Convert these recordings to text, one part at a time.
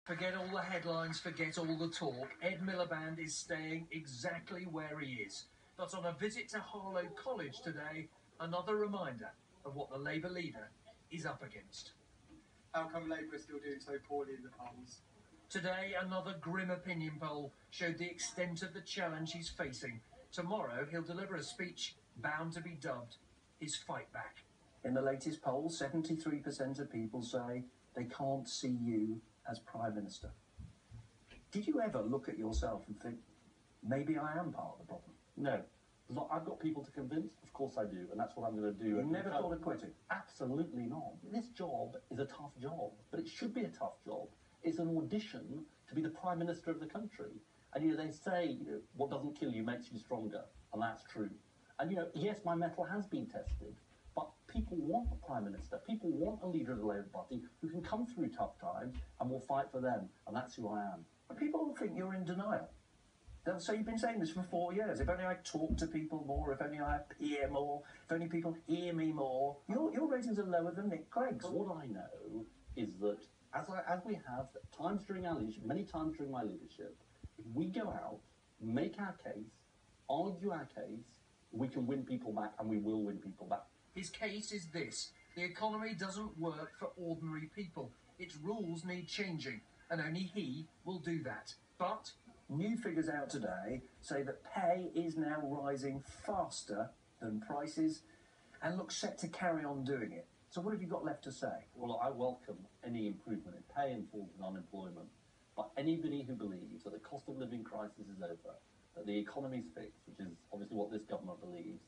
Forget all the headlines, forget all the talk. Ed Miliband is staying exactly where he is. But on a visit to Harlow College today, another reminder of what the Labour leader is up against. How come Labour is still doing so poorly in the polls? Today, another grim opinion poll showed the extent of the challenge he's facing. Tomorrow, he'll deliver a speech bound to be dubbed his fight back. In the latest poll, 73% of people say they can't see you as Prime Minister. Did you ever look at yourself and think, maybe I am part of the problem? No. I've got people to convince, of course I do, and that's what I'm going to do. You never thought of quitting? Absolutely not. This job is a tough job, but it should be a tough job. It's an audition to be the Prime Minister of the country. And, they say, what doesn't kill you makes you stronger, and that's true. And, yes, my mettle has been tested, but people want a Prime Minister. People want a leader of the Labour Party who can come through tough times and will fight for them, and that's who I am. But people think you're in denial. They'll say you've been saying this for 4 years. If only I talk to people more, if only I appear more, if only people hear me more. Your ratings are lower than Nick Clegg's. But what I know is that as we have times during our leadership, many times during my leadership, if we go out, make our case, argue our case, we can win people back, and we will win people back. His case is this: the economy doesn't work for ordinary people. Its rules need changing, and only he will do that. But new figures out today say that pay is now rising faster than prices and looks set to carry on doing it. So what have you got left to say? Well, I welcome any improvement in pay and falls in unemployment. But anybody who believes that the cost of living crisis is over, that the economy's fixed, which is obviously what this government believes,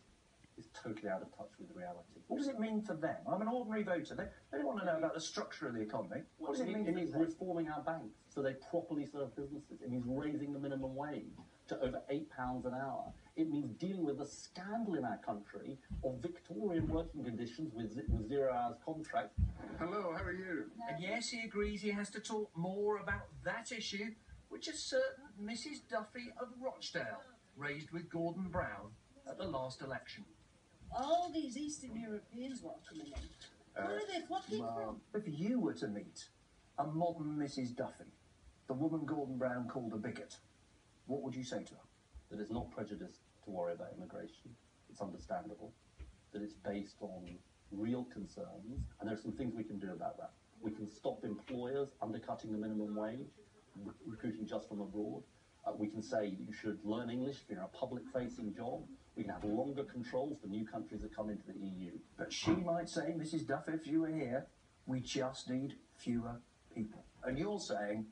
is totally out of touch with reality. What does it mean for them? I'm an ordinary voter. They don't want to know about the structure of the economy. What does it mean? It means reforming our banks so they properly serve businesses. It means raising the minimum wage to over £8 an hour. It means dealing with the scandal in our country of Victorian working conditions with 0 hours contracts. Hello, how are you? And yes, he agrees he has to talk more about that issue, which a certain Mrs. Duffy of Rochdale raised with Gordon Brown at the last election. All these Eastern Europeans what are coming in. Where are they flocking from? If you were to meet a modern Mrs. Duffy, the woman Gordon Brown called a bigot, what would you say to her? That it's not prejudice to worry about immigration. It's understandable. That it's based on real concerns, and there are some things we can do about that. We can stop employers undercutting the minimum wage, recruiting just from abroad. We can say that you should learn English if you're in a public-facing job. We can have longer controls for new countries that come into the EU. But she might say, Mrs. Duffy, if you were here, we just need fewer people. And you're saying